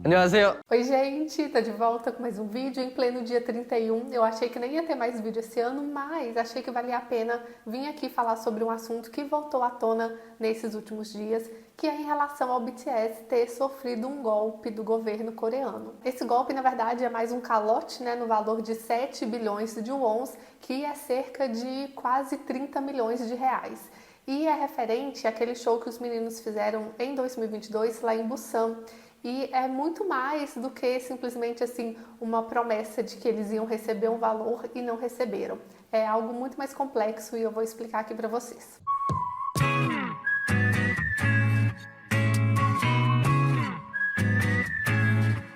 안녕하세요. Oi gente, tô de volta com mais um vídeo em pleno dia 31. Eu achei que nem ia ter mais vídeo esse ano, mas achei que valia a pena vir aqui falar sobre um assunto que voltou à tona nesses últimos dias, que é em relação ao BTS ter sofrido um golpe do governo coreano. Esse golpe, na verdade, é mais um calote, no valor de 7 bilhões de wons, que é cerca de quase 30 milhões de reais. E é referente àquele show que os meninos fizeram em 2022 lá em Busan. E é muito mais do que simplesmente assim uma promessa de que eles iam receber um valor e não receberam. É algo muito mais complexo e eu vou explicar aqui para vocês.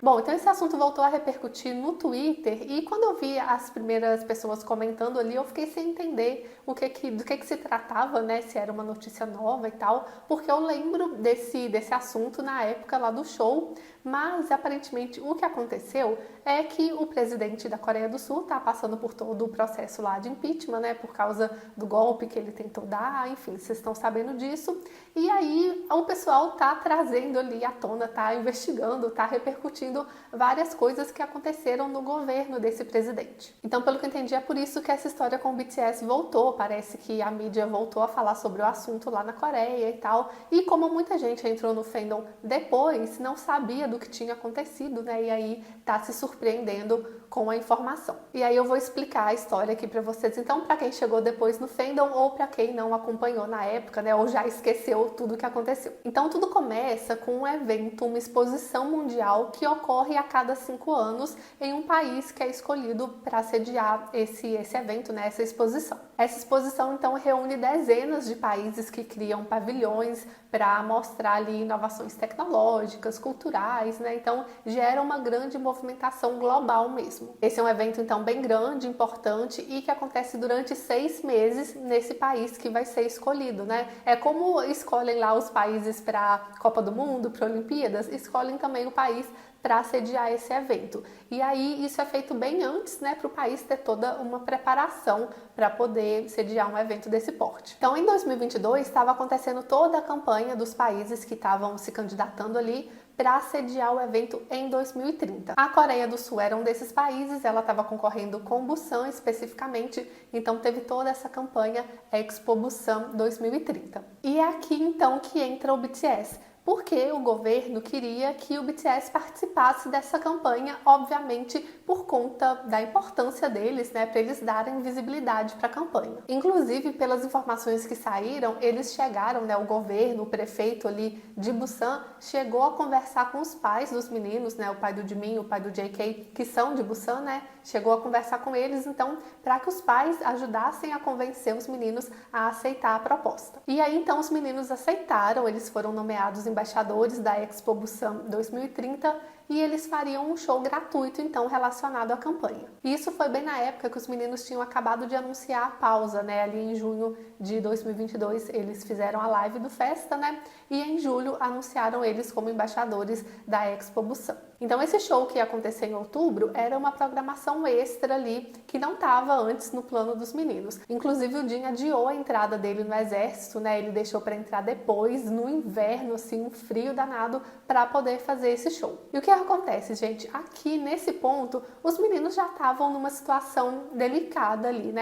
Bom, então esse assunto voltou a repercutir no Twitter e quando eu vi as primeiras pessoas comentando ali, eu fiquei sem entender do que se tratava, se era uma notícia nova e tal, porque eu lembro desse assunto na época lá do show, mas aparentemente o que aconteceu é que o presidente da Coreia do Sul tá passando por todo o processo lá de impeachment, por causa do golpe que ele tentou dar, enfim, vocês estão sabendo disso, e aí o pessoal tá trazendo ali à tona, tá investigando, tá repercutindo várias coisas que aconteceram no governo desse presidente. Então, pelo que eu entendi, é por isso que essa história com o BTS voltou. Parece que a mídia voltou a falar sobre o assunto lá na Coreia e tal. E como muita gente entrou no fandom depois, não sabia do que tinha acontecido, E aí tá se surpreendendo com a informação. E aí eu vou explicar a história aqui para vocês. Então, para quem chegou depois no fandom ou para quem não acompanhou na época, ou já esqueceu tudo o que aconteceu. Então, tudo começa com um evento, uma exposição mundial que ocorre a cada 5 anos em um país que é escolhido para sediar esse evento, essa exposição. Essa exposição, então, reúne dezenas de países que criam pavilhões para mostrar ali inovações tecnológicas, culturais, Então, gera uma grande movimentação global mesmo. Esse é um evento, então, bem grande, importante e que acontece durante 6 meses nesse país que vai ser escolhido, É como escolhem lá os países para a Copa do Mundo, para Olimpíadas, escolhem também o país para sediar esse evento. E aí isso é feito bem antes, para o país ter toda uma preparação para poder sediar um evento desse porte. Então, em 2022, estava acontecendo toda a campanha dos países que estavam se candidatando ali para sediar o evento em 2030. A Coreia do Sul era um desses países, ela estava concorrendo com Busan especificamente, então teve toda essa campanha Expo Busan 2030. E é aqui então que entra o BTS. Porque o governo queria que o BTS participasse dessa campanha, obviamente por conta da importância deles, para eles darem visibilidade para a campanha. Inclusive, pelas informações que saíram, eles chegaram, o governo, o prefeito ali de Busan, chegou a conversar com os pais dos meninos, o pai do Jimin, o pai do JK, que são de Busan, chegou a conversar com eles, então, para que os pais ajudassem a convencer os meninos a aceitar a proposta. E aí, então, os meninos aceitaram, eles foram nomeados embaixadores da Expo Busan 2030 e eles fariam um show gratuito, então, relacionado à campanha. E isso foi bem na época que os meninos tinham acabado de anunciar a pausa, ali em junho de 2022, eles fizeram a live do Festa, e em julho anunciaram eles como embaixadores da Expo Busan. Então, esse show que ia acontecer em outubro era uma programação extra ali que não estava antes no plano dos meninos. Inclusive, o Jin adiou a entrada dele no exército, ele deixou para entrar depois, no inverno, assim, um frio danado, para poder fazer esse show. E o que acontece, gente? Aqui, nesse ponto, os meninos já estavam numa situação delicada ali,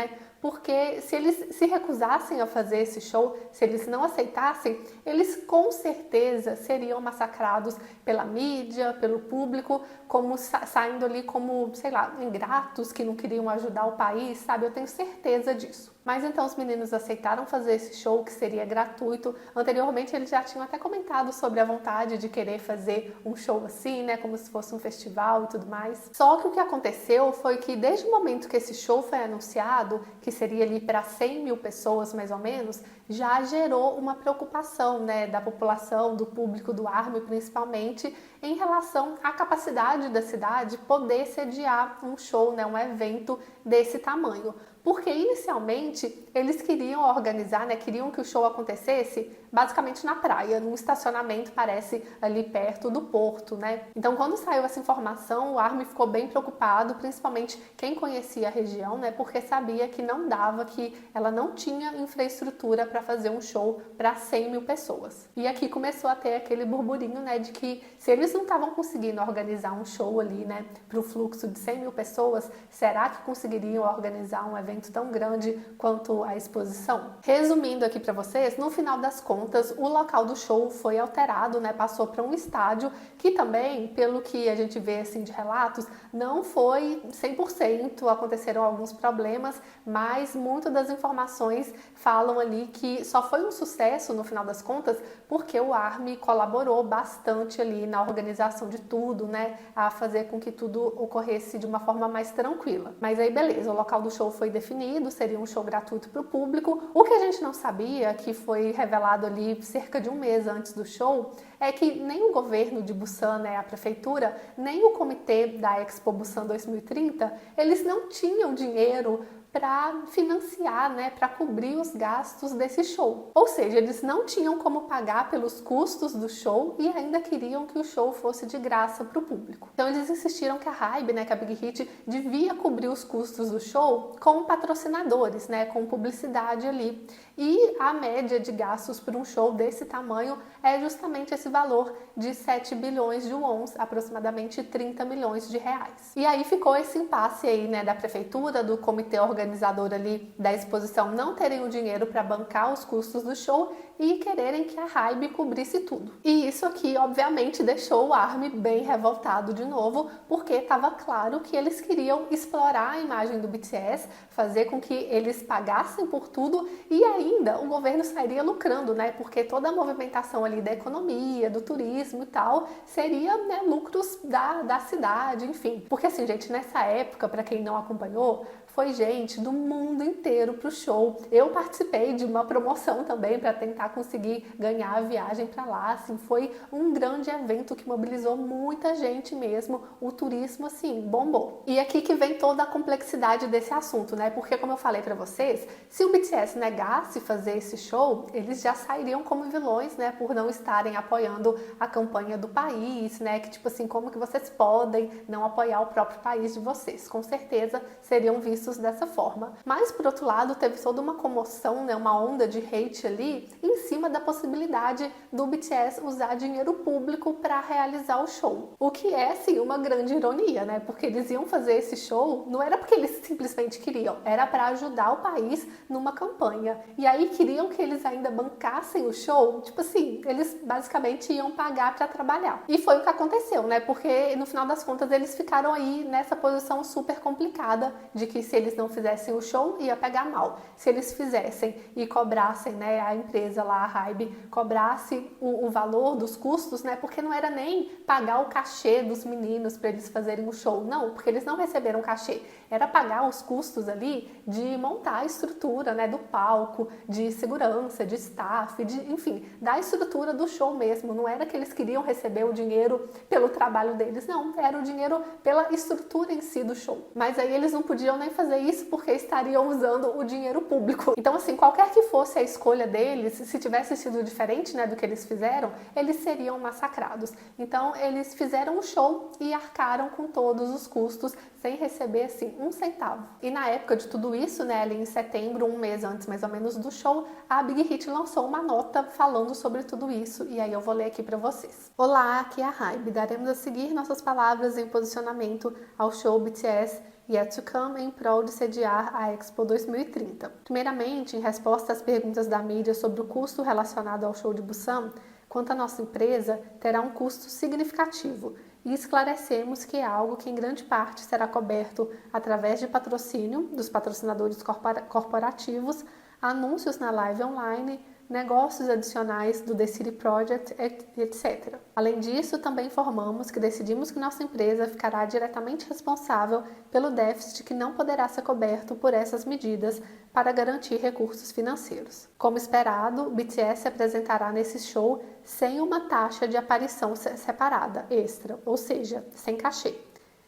Porque se eles se recusassem a fazer esse show, se eles não aceitassem, eles com certeza seriam massacrados pela mídia, pelo público, como saindo ali como, sei lá, ingratos que não queriam ajudar o país, sabe? Eu tenho certeza disso. Mas então os meninos aceitaram fazer esse show, que seria gratuito. Anteriormente eles já tinham até comentado sobre a vontade de querer fazer um show assim, como se fosse um festival e tudo mais. Só que o que aconteceu foi que desde o momento que esse show foi anunciado, que seria ali para 100 mil pessoas mais ou menos, já gerou uma preocupação, da população, do público do ARMY principalmente, em relação à capacidade da cidade poder sediar um show, um evento desse tamanho. Porque inicialmente eles queriam organizar, queriam que o show acontecesse basicamente na praia, num estacionamento, parece, ali perto do porto, Então, quando saiu essa informação, o ARMY ficou bem preocupado, principalmente quem conhecia a região, porque sabia que não dava, que ela não tinha infraestrutura para para fazer um show para 100 mil pessoas. E aqui começou a ter aquele burburinho, né, de que se eles não estavam conseguindo organizar um show ali, né, para o fluxo de 100 mil pessoas, será que conseguiriam organizar um evento tão grande quanto a exposição? Resumindo aqui para vocês, no final das contas, o local do show foi alterado, né, passou para um estádio que também, pelo que a gente vê assim de relatos, não foi 100%, aconteceram alguns problemas, mas muitas das informações falam ali que só foi um sucesso no final das contas porque o ARMY colaborou bastante ali na organização de tudo, né, a fazer com que tudo ocorresse de uma forma mais tranquila. Mas aí beleza, o local do show foi definido, seria um show gratuito para o público. O que a gente não sabia, que foi revelado ali cerca de um mês antes do show, é que nem o governo de Busan, né, a prefeitura, nem o comitê da Expo Busan 2030, eles não tinham dinheiro para financiar, né, para cobrir os gastos desse show. Ou seja, eles não tinham como pagar pelos custos do show e ainda queriam que o show fosse de graça para o público. Então eles insistiram que a HYBE, né, que a Big Hit, devia cobrir os custos do show com patrocinadores, né, com publicidade ali. E a média de gastos por um show desse tamanho é justamente esse valor de 7 bilhões de wons, aproximadamente 30 milhões de reais. E aí ficou esse impasse aí, né, da prefeitura, do comitê organizador ali da exposição não terem o dinheiro para bancar os custos do show e quererem que a HYBE cobrisse tudo. E isso aqui, obviamente, deixou o ARMY bem revoltado de novo, porque estava claro que eles queriam explorar a imagem do BTS, fazer com que eles pagassem por tudo e ainda o governo sairia lucrando, né? Porque toda a movimentação ali da economia, do turismo e tal, seria, né, lucros da cidade, enfim. Porque assim, gente, nessa época, para quem não acompanhou, foi gente do mundo inteiro pro show. Eu participei de uma promoção também para tentar conseguir ganhar a viagem para lá. Assim, foi um grande evento que mobilizou muita gente mesmo. O turismo, assim, bombou. E aqui que vem toda a complexidade desse assunto, né? Porque, como eu falei para vocês, se o BTS negasse fazer esse show, eles já sairiam como vilões, né? Por não estarem apoiando a campanha do país, né? Que, tipo assim, como que vocês podem não apoiar o próprio país de vocês? Com certeza seriam vistos dessa forma. Mas, por outro lado, teve toda uma comoção, né, uma onda de hate ali em cima da possibilidade do BTS usar dinheiro público para realizar o show. O que é, sim, uma grande ironia, né? Porque eles iam fazer esse show, não era porque eles simplesmente queriam, era para ajudar o país numa campanha. E aí queriam que eles ainda bancassem o show, tipo assim, eles basicamente iam pagar para trabalhar. E foi o que aconteceu, né? Porque no final das contas eles ficaram aí nessa posição super complicada de que se eles não fizessem o show, ia pegar mal. Se eles fizessem e cobrassem, né, a empresa lá, a HYBE, cobrasse o valor dos custos, né, porque não era nem pagar o cachê dos meninos para eles fazerem o show, não, porque eles não receberam cachê. Era pagar os custos ali de montar a estrutura, né, do palco, de segurança, de staff, enfim, da estrutura do show mesmo. Não era que eles queriam receber o dinheiro pelo trabalho deles, não, era o dinheiro pela estrutura em si do show. Mas aí eles não podiam nem fazer isso porque estariam usando o dinheiro público. Então, assim, qualquer que fosse a escolha deles, se tivesse sido diferente, né, do que eles fizeram, eles seriam massacrados. Então, eles fizeram o show e arcaram com todos os custos sem receber, assim, um centavo. E na época de tudo isso, né, ali em setembro, um mês antes mais ou menos do show, a Big Hit lançou uma nota falando sobre tudo isso e aí eu vou ler aqui para vocês. Olá, aqui é a HYBE. Daremos a seguir nossas palavras em posicionamento ao show BTS Yet to Come em prol de sediar a Expo 2030. Primeiramente, em resposta às perguntas da mídia sobre o custo relacionado ao show de Busan, quanto à nossa empresa, terá um custo significativo e esclarecemos que é algo que em grande parte será coberto através de patrocínio dos patrocinadores corporativos, anúncios na live online, negócios adicionais do The City Project, etc. Além disso, também informamos que decidimos que nossa empresa ficará diretamente responsável pelo déficit que não poderá ser coberto por essas medidas para garantir recursos financeiros. Como esperado, o BTS se apresentará nesse show sem uma taxa de aparição separada, extra, ou seja, sem cachê.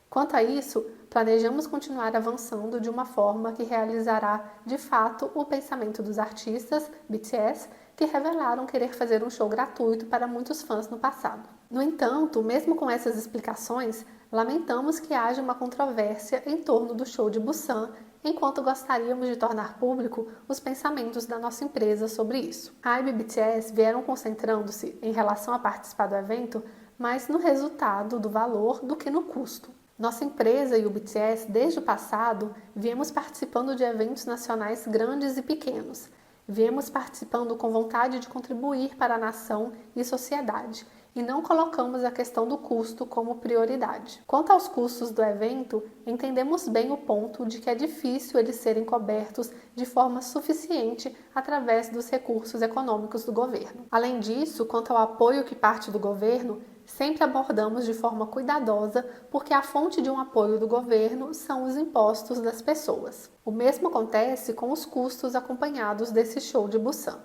Quanto a isso, planejamos continuar avançando de uma forma que realizará, de fato, o pensamento dos artistas, BTS, que revelaram querer fazer um show gratuito para muitos fãs no passado. No entanto, mesmo com essas explicações, lamentamos que haja uma controvérsia em torno do show de Busan enquanto gostaríamos de tornar público os pensamentos da nossa empresa sobre isso. A HYBE e BTS vieram concentrando-se em relação a participar do evento mais no resultado do valor do que no custo. Nossa empresa e o BTS, desde o passado, viemos participando de eventos nacionais grandes e pequenos. Viemos participando com vontade de contribuir para a nação e sociedade, e não colocamos a questão do custo como prioridade. Quanto aos custos do evento, entendemos bem o ponto de que é difícil eles serem cobertos de forma suficiente através dos recursos econômicos do governo. Além disso, quanto ao apoio que parte do governo, sempre abordamos de forma cuidadosa, porque a fonte de um apoio do governo são os impostos das pessoas. O mesmo acontece com os custos acompanhados desse show de Busan.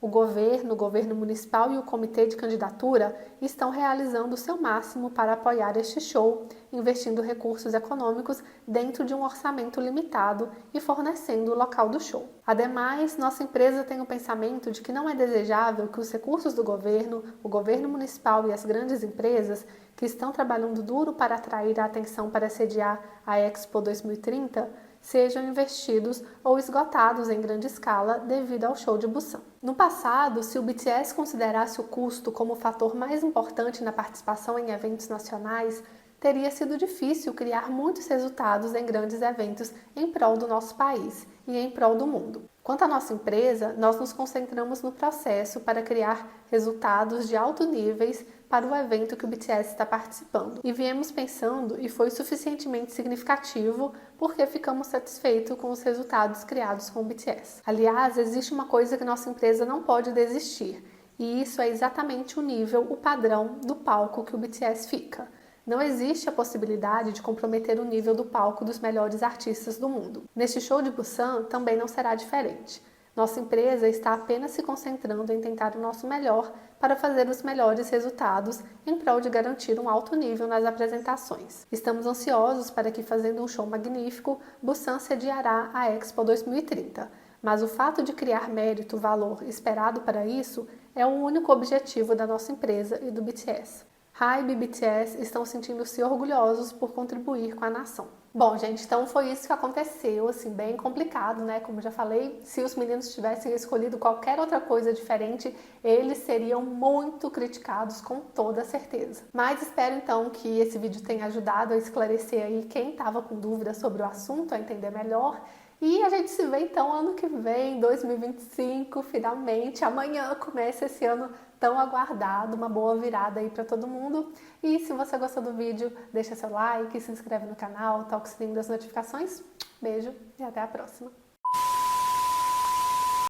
O governo municipal e o comitê de candidatura estão realizando o seu máximo para apoiar este show, investindo recursos econômicos dentro de um orçamento limitado e fornecendo o local do show. Ademais, nossa empresa tem o pensamento de que não é desejável que os recursos do governo, o governo municipal e as grandes empresas que estão trabalhando duro para atrair a atenção para sediar a Expo 2030 sejam investidos ou esgotados em grande escala devido ao show de Busan. No passado, se o BTS considerasse o custo como o fator mais importante na participação em eventos nacionais, teria sido difícil criar muitos resultados em grandes eventos em prol do nosso país e em prol do mundo. Quanto à nossa empresa, nós nos concentramos no processo para criar resultados de alto níveis para o evento que o BTS está participando. E viemos pensando e foi suficientemente significativo porque ficamos satisfeitos com os resultados criados com o BTS. Aliás, existe uma coisa que nossa empresa não pode desistir, e isso é exatamente o nível, o padrão do palco que o BTS fica. Não existe a possibilidade de comprometer o nível do palco dos melhores artistas do mundo. Neste show de Busan também não será diferente. Nossa empresa está apenas se concentrando em tentar o nosso melhor para fazer os melhores resultados em prol de garantir um alto nível nas apresentações. Estamos ansiosos para que, fazendo um show magnífico, Busan sediará a Expo 2030. Mas o fato de criar mérito, valor esperado para isso é o único objetivo da nossa empresa e do BTS. HYBE e BTS estão sentindo-se orgulhosos por contribuir com a nação. Bom, gente, então foi isso que aconteceu, assim, bem complicado, né? Como já falei, se os meninos tivessem escolhido qualquer outra coisa diferente, eles seriam muito criticados, com toda certeza. Mas espero, então, que esse vídeo tenha ajudado a esclarecer aí quem estava com dúvidas sobre o assunto, a entender melhor. E a gente se vê, então, ano que vem, 2025, finalmente. Amanhã começa esse ano tão aguardado, uma boa virada aí para todo mundo. E se você gostou do vídeo, deixa seu like, se inscreve no canal, toca o sininho das notificações. Beijo e até a próxima!